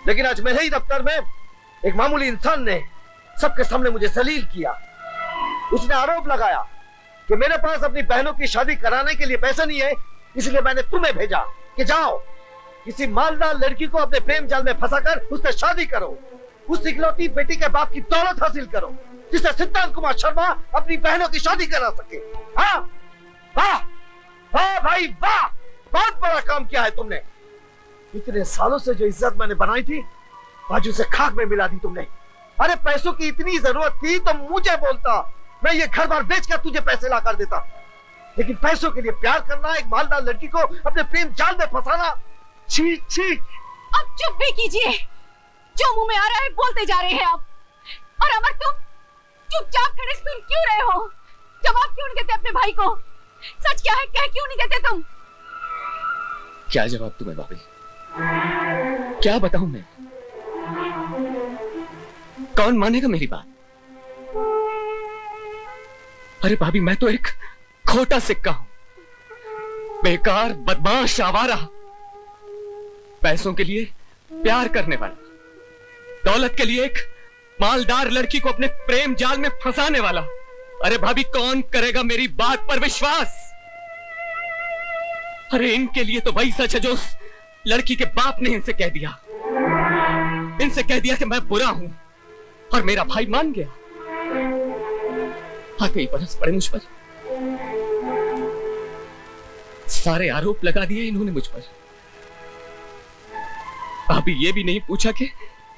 लेकिन आज मेरे ही दफ्तर में एक मामूली इंसान ने सबके सामने मुझे जलील किया। उसने आरोप लगाया कि मेरे पास अपनी बहनों की शादी कराने के लिए पैसा नहीं है, इसलिए मैंने तुम्हें भेजा कि जाओ किसी मालदार लड़की को अपने प्रेम जाल में फंसाकर उससे शादी करो, उस इकलौती बेटी के बाप की दौलत हासिल करो, जिससे सिद्धांत कुमार शर्मा अपनी बहनों की शादी करा सके। हाँ, वाह वाह भाई वाह, बहुत बड़ा काम किया है तुमने। इतने सालों से जो इज्जत मैंने बनाई थी, आज उसे खाक में मिला दी तुमने। अरे पैसों की इतनी जरूरत थी तो मुझे बोलता, मैं ये घर बार बेचकर तुझे पैसे ला कर देता। लेकिन पैसों के लिए प्यार करना, एक मालदार लड़की को अपने प्रेम जाल में फंसाना, छी छी। अब चुप भी कीजिए, जो मुंह में आ रहा है बोलते जा रहे हैं आप। और अमर, तुम चुपचाप खड़े सुन क्यों रहे हो? जवाब क्यों नहीं देते अपने भाई को? सच क्या है कह क्यों नहीं देते तुम? क्या जवाब तुम्हें भाभी? क्या बताऊं मैं? कौन मानेगा मेरी बात? अरे भाभी, मैं तो एक खोटा सिक्का हूं, बेकार बदमाश आवारा, पैसों के लिए प्यार करने वाला, दौलत के लिए एक मालदार लड़की को अपने प्रेम जाल में फंसाने वाला। अरे भाभी, कौन करेगा मेरी बात पर विश्वास? अरे इनके लिए तो वही सच है जो उस लड़की के बाप ने इनसे कह दिया। इनसे कह दिया कि मैं बुरा हूं, और मेरा भाई मान गया। आते ही बरस पड़े मुझ पर, सारे आरोप लगा दिए इन्होंने मुझ पर। अभी ये भी नहीं पूछा कि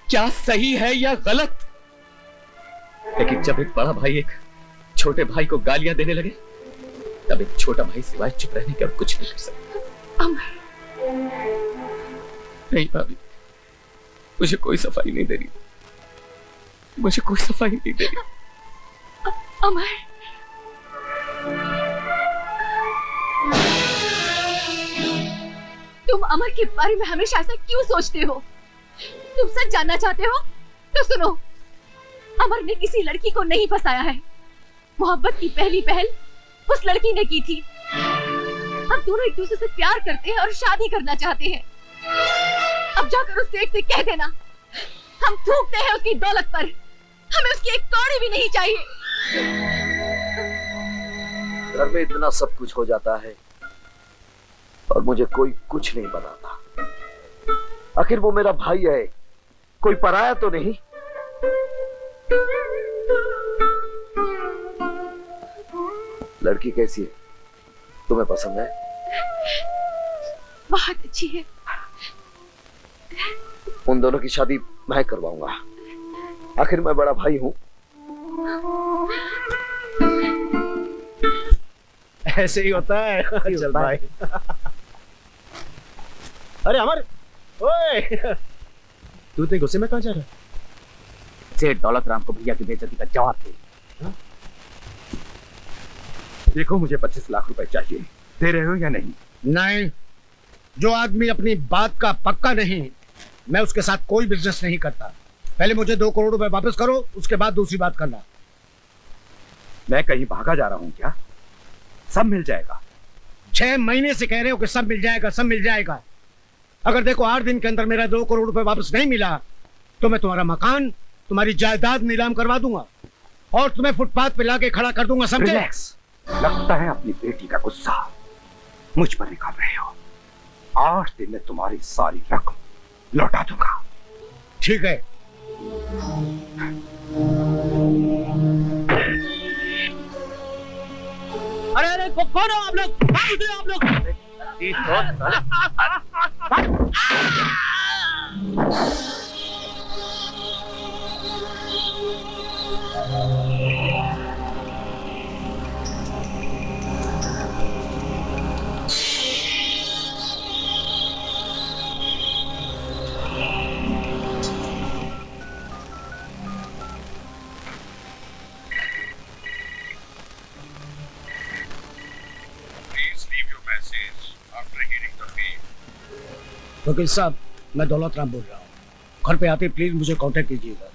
क्या सही है या गलत। लेकिन जब एक बड़ा भाई एक छोटे भाई को गालियां देने लगे, तब एक छोटा भाई सिवाय चुप रहने के और कुछ नहीं कर सकता। नहीं भाभी, मुझे कोई सफाई नहीं दे रही, मुझे कोई सफाई नहीं दे रही। अमर, तुम अमर के बारे में हमेशा ऐसा क्यों सोचते हो? तुम सच जानना चाहते हो तो सुनो, अमर ने किसी लड़की को नहीं फंसाया है। मोहब्बत की पहली पहल उस लड़की ने की थी। अब दोनों एक दूसरे से प्यार करते हैं और शादी करना चाहते हैं। अब जाकर उस सेठ से कह देना, हम थूकते हैं उसकी दौलत पर, हमें उसकी एक कौड़ी भी नहीं चाहिए। घर में इतना सब कुछ हो जाता है और मुझे कोई कुछ नहीं बताता। आखिर वो मेरा भाई है, कोई पराया तो नहीं। लड़की कैसी है? तुम्हें पसंद है? बहुत अच्छी है। उन दोनों की शादी मैं करवाऊंगा, आखिर मैं बड़ा भाई हूं। ऐसे ही होता है। चल भाई। अरे अमर, ओए, तू इतने गुस्से में कहां जा रहा है? सेठ दौलत राम को भैया की बेइज्जती का जवाब दे। देखो, मुझे 25 लाख रुपए चाहिए, दे रहे हो या नहीं? नहीं, जो आदमी अपनी बात का पक्का नहीं, मैं उसके साथ कोई बिजनेस नहीं करता। पहले मुझे 2 करोड़ रुपए वापस करो, उसके बाद दूसरी बात करना। मैं कहीं भागा जा रहा हूं क्या? सब मिल जाएगा। 6 महीने से कह रहे हो कि सब मिल जाएगा, सब मिल जाएगा। अगर देखो 8 दिन के अंदर मेरा 2 करोड़ रुपए वापस नहीं मिला तो मैं तुम्हारा मकान, तुम्हारी जायदाद नीलाम करवा दूंगा और तुम्हें फुटपाथ पे लाके खड़ा कर दूंगा, समझे? रिलैक्स। लगता है अपनी बेटी का गुस्सा मुझ पर निकाल रहे हो। 8 दिन में तुम्हारी सारी रकम लौटा दूंगा। ठीक है। अरे अरे, कौन हो आप लोग? आप लोग वकील साहब, मैं दौलत राम बोल रहा हूँ। घर पे आते प्लीज मुझे कांटेक्ट कीजिएगा।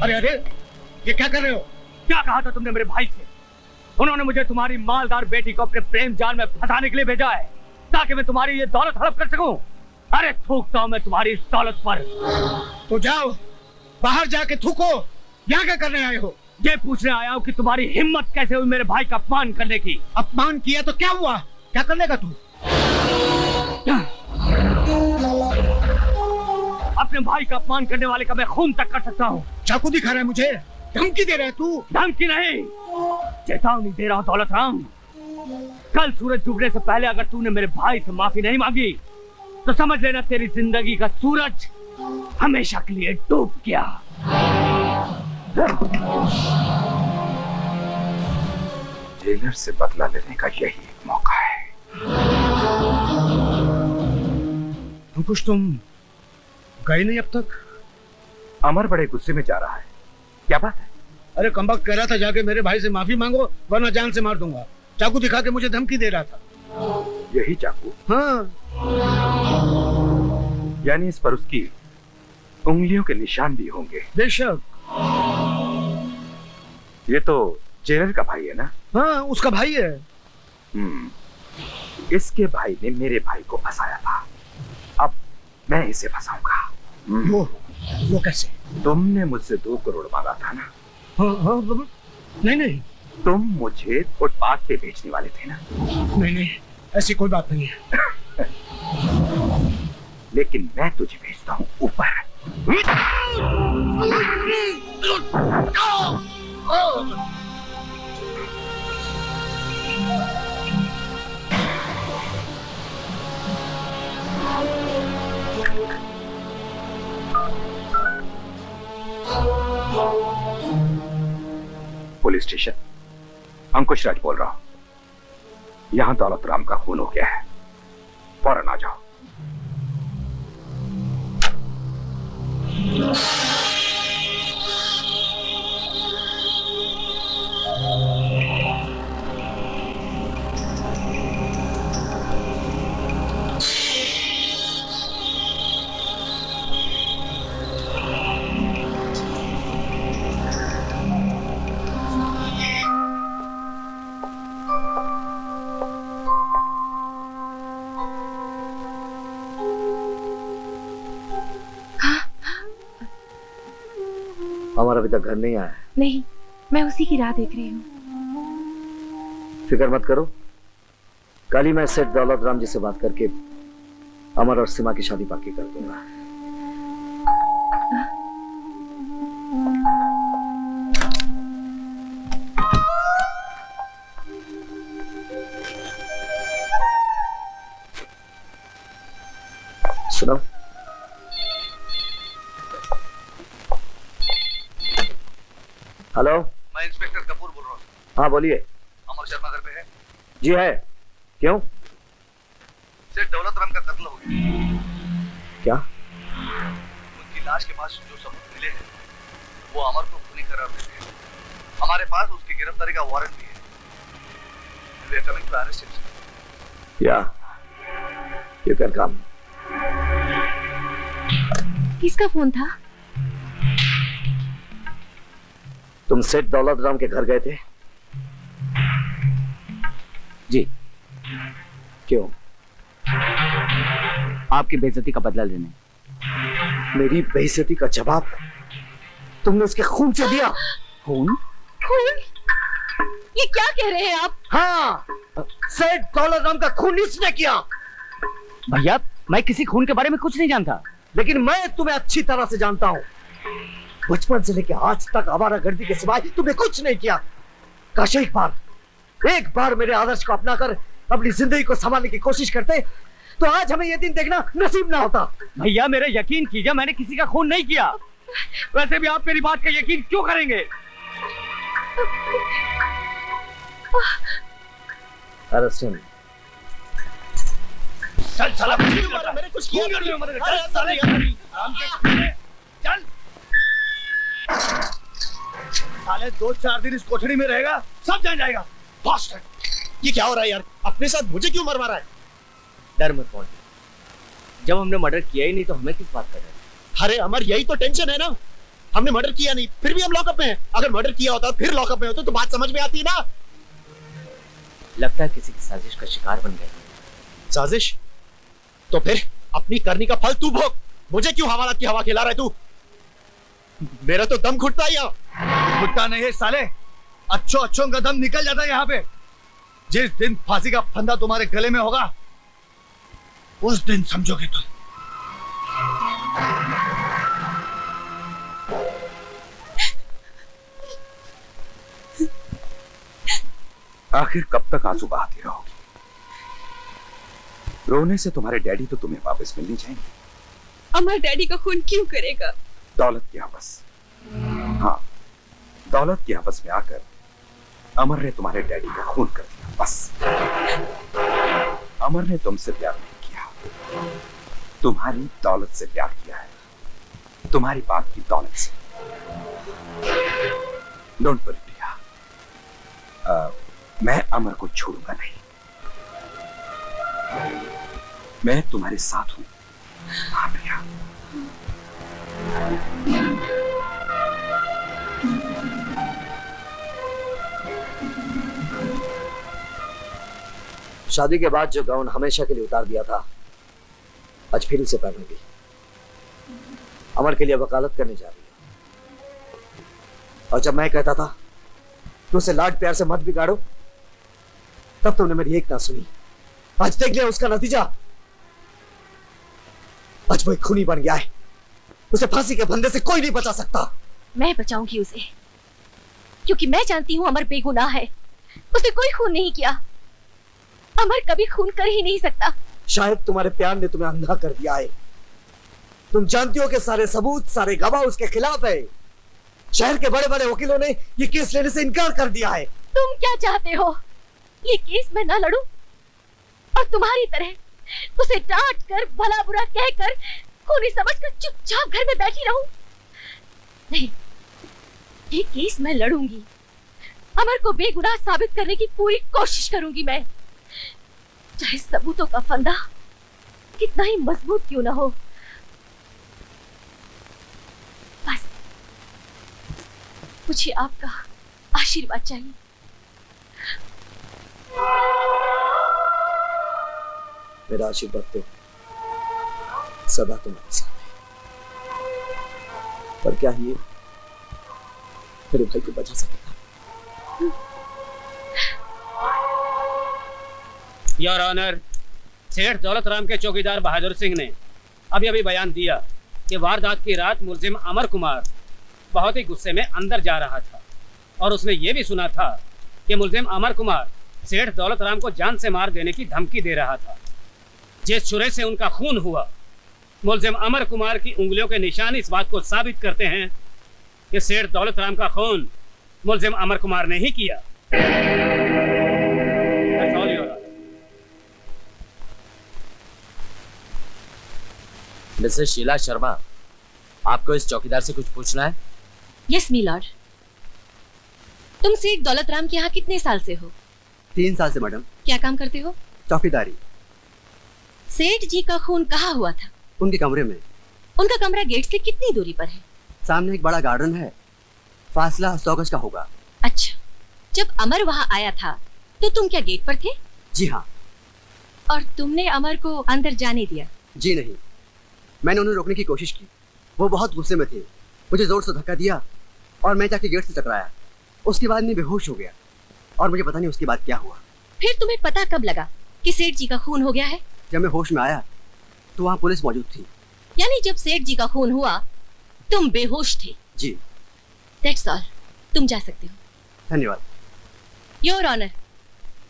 अरे अरे, ये क्या कर रहे हो? क्या कहा था तुमने मेरे भाई से? उन्होंने मुझे तुम्हारी मालदार बेटी को अपने प्रेम जाल में फंसाने के लिए भेजा है, ताकि मैं तुम्हारी ये दौलत हड़प कर सकूं। अरे थूकता हूं मैं तुम्हारी इस दौलत पर। तो जाओ बाहर जाके थूको। यहाँ क्या करने आए हो? ये पूछने आया हूं कि तुम्हारी हिम्मत कैसे हुई मेरे भाई का अपमान करने की। अपमान किया तो क्या हुआ? क्या कर लेगा तू? अपने भाई का अपमान करने वाले का मैं खून तक कर सकता हूँ। चाकू दिखा रहा है मुझे? धमकी दे रहा है तू? धमकी नहीं, चेतावनी दे रहा हूँ दौलत राम। कल सूरज डूबने से पहले अगर तूने मेरे भाई से माफी नहीं मांगी तो समझ लेना तेरी जिंदगी का सूरज हमेशा के लिए डूब गया। जेलर से बदला लेने का यही एक मौका है। अंकुश तुम गए नहीं अब तक? अमर बड़े गुस्से में जा रहा है, क्या बात है? अरे कमबख्त कह रहा था जाके मेरे भाई से माफी मांगो वरना जान से मार दूंगा। चाकू दिखा के मुझे धमकी दे रहा था। यही चाकू? हाँ। यानी इस पर उसकी उंगलियों के निशान भी होंगे। बेशक। ये तो जेलर का भाई है ना? हाँ उसका भाई है। इसके भाई ने मेरे भाई को फंसाया था, अब मैं इसे फंसाऊंगा। वो कैसे? तुमने मुझसे 2 करोड़ मांगा था ना? हाँ, नहीं तुम मुझे फुटपाथ पे बेचने वाले थे ना? नहीं ऐसी कोई बात नहीं है। लेकिन मैं तुझे भेजता हूँ ऊपर। पुलिस स्टेशन, अंकुश राज बोल रहा हूं। यहां दौलत राम का खून हो गया है, फौरन आ जाओ। अमर अभी तक घर नहीं आया है। नहीं, मैं उसी की राह देख रही हूँ। फिक्र मत करो, कल ही मैं सेठ दौलत राम जी से बात करके अमर और सीमा की शादी पक्की कर दूंगा। सुनो, हेलो, मैं इंस्पेक्टर कपूर बोल रहा हूँ। हाँ बोलिए। अमर शर्मा घर पे है? जी है, क्यों? सेठ दौलत राम का कत्ल हो गया। क्या? उनकी लाश के पास जो सबूत मिले हैं वो अमर को खूनी करार देते हैं। हमारे पास उसकी गिरफ्तारी का वारंट भी है। We are coming to arrest him. Yeah, you can come. किसका फोन था? तुम सेठ दौलत राम के घर गए थे? जी। क्यों? आपकी बेइज्जती का बदला लेने। मेरी बेइज्जती का जवाब तुमने उसके खून से दिया। खून? खून? ये क्या कह रहे हैं आप? हाँ, सेठ दौलत राम का खून इसने किया। भैया, मैं किसी खून के बारे में कुछ नहीं जानता। लेकिन मैं तुम्हें अच्छी तरह से जानता हूँ। बचपन से लेकर आज तक आवारागर्दी के सिवाय तुमने कुछ नहीं किया। काश एक बार मेरे आदर्श को अपनाकर अपनी जिंदगी को संभालने की कोशिश करते तो आज हमें यह दिन देखना नसीब ना होता। भैया मेरे यकीन कीजिए, मैंने किसी का खून नहीं किया। वैसे भी आप मेरी बात का यकीन क्यों करेंगे? Arrest him. चल साला, मेरे कुछ किया नहीं। चल साले, चल साले, 2-4 दिन इस कोठरी में रहेगा, सब जान जाएगा। ये क्या हो रहा है यार? अपने साथ मुझे क्यों मर रहा है? डर मत पहुंच, जब हमने मर्डर किया ही नहीं तो हमें किस बात का डर? अरे अमर, यही तो टेंशन है ना। हमने मर्डर किया नहीं, फिर भी हम लॉकअप में हैं। अगर मर्डर किया होता फिर लॉकअप में होते तो बात समझ में आती ना। लगता है किसी की साजिश का शिकार बन गए। साजिश? तो फिर अपनी करनी का फल तू भोग। मुझे क्यों हवालात की हवा खिला रहा है तू? मेरा तो दम घुटता है यहाँ। घुटता नहीं है साले, अच्छों का दम निकल जाता है यहाँ पे। जिस दिन फांसी का फंदा तुम्हारे गले में होगा उस दिन समझोगे तुम। आखिर कब तक आंसू बहाती रहोगी? रोने से तुम्हारे डैडी तो तुम्हें वापस मिलनी चाहिए। अमर डैडी का खून क्यों करेगा? दौलत की हवस। हाँ, दौलत की हवस में आकर अमर ने तुम्हारे डैडी का खून कर दिया, बस। अमर ने तुमसे प्यार नहीं किया, तुम्हारी दौलत से प्यार किया है, तुम्हारी बाप की दौलत से। डोंट वरी प्रिया, मैं अमर को छोड़ूंगा नहीं। मैं तुम्हारे साथ हूं। हाँ प्रिया। शादी के बाद जो गाउन हमेशा के लिए उतार दिया था, आज फिर उसे पहनूंगी। अमर के लिए वकालत करने जा रही है। और जब मैं कहता था कि उसे लाड प्यार से मत बिगाड़ो, तब तुमने मेरी एक ना सुनी। आज देख लिया उसका नतीजा। आज वो एक खूनी बन गया है। उसे फांसी के फंदे से कोई नहीं बचा सकता। मैं बचाऊंगी उसे, क्योंकि मैं जानती हूँ अमर बेगुनाह है। उसने कोई खून नहीं किया। अमर कभी खून कर ही नहीं सकता। शायद तुम्हारे प्यार ने तुम्हें अंधा कर दिया है। तुम जानती हो कि सारे सबूत, सारे गवाह उसके खिलाफ है। शहर के बड़े बड़े वकीलों ने ये केस लेने से इनकार कर दिया है। तुम क्या चाहते हो? ये केस मैं ना लड़ूं और तुम्हारी तरह उसे डांट कर, भला बुरा कहकर, खूनी समझकर चुपचाप घर में बैठी रहूं? नहीं, ये केस मैं लड़ूंगी। अमर को बेगुनाह साबित करने की पूरी कोशिश करूंगी मैं, चाहे सबूतों का फंदा कितना ही मजबूत क्यों ना हो। बस मुझे आपका आशीर्वाद चाहिए। मेरा आशीर्वाद तो सदा तुम्हारे साथ है, पर क्या ये मेरे भाई को बचा सकेगा? योर ऑनर, सेठ दौलत राम के चौकीदार बहादुर सिंह ने अभी अभी बयान दिया कि वारदात की रात मुलजिम अमर कुमार बहुत ही गुस्से में अंदर जा रहा था और उसने ये भी सुना था कि मुलजिम अमर कुमार सेठ दौलत राम को जान से मार देने की धमकी दे रहा था। जिस छुरे से उनका खून हुआ, मुलजिम अमर कुमार की उंगलियों के निशान इस बात को साबित करते हैं कि सेठ दौलत राम का खून मुलजिम अमर कुमार ने ही किया। मिसेस शीला शर्मा, आपको इस चौकीदार से कुछ पूछना है? यस मी लॉर्ड। तुम सेठ दौलत राम के यहाँ कितने साल से हो? 3 साल से मैडम। क्या काम करते हो? चौकीदारी। सेठ जी का खून कहाँ हुआ था? उनके कमरे में। उनका कमरा गेट से कितनी दूरी पर है? सामने एक बड़ा गार्डन है, फासला 100 गज का होगा। अच्छा, जब अमर वहाँ आया था तो तुम क्या गेट पर थे? जी हाँ। और तुमने अमर को अंदर जाने दिया? जी नहीं, मैंने उन्हें रोकने की कोशिश की। वो बहुत गुस्से में थे, मुझे जोर से धक्का दिया और मैं जाके गेट से टकराया। उसके बाद मैं बेहोश हो गया और मुझे पता नहीं उसके बाद क्या हुआ। फिर तुम्हें पता कब लगा कि सेठ जी का खून हो गया है? जब मैं होश में आया तो वहाँ पुलिस मौजूद थी। यानी जब सेठ जी का खून हुआ तुम बेहोश थे? जी। दैट्स ऑल, तुम जा सकते हो। धन्यवाद। योर ऑनर,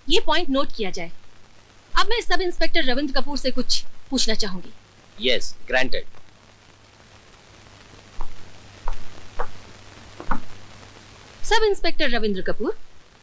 ये पॉइंट नोट किया जाए। अब मैं सब इंस्पेक्टर रविंद्र कपूर से कुछ पूछना चाहूंगी। Yes, granted. Sub inspector Ravindra Kapoor,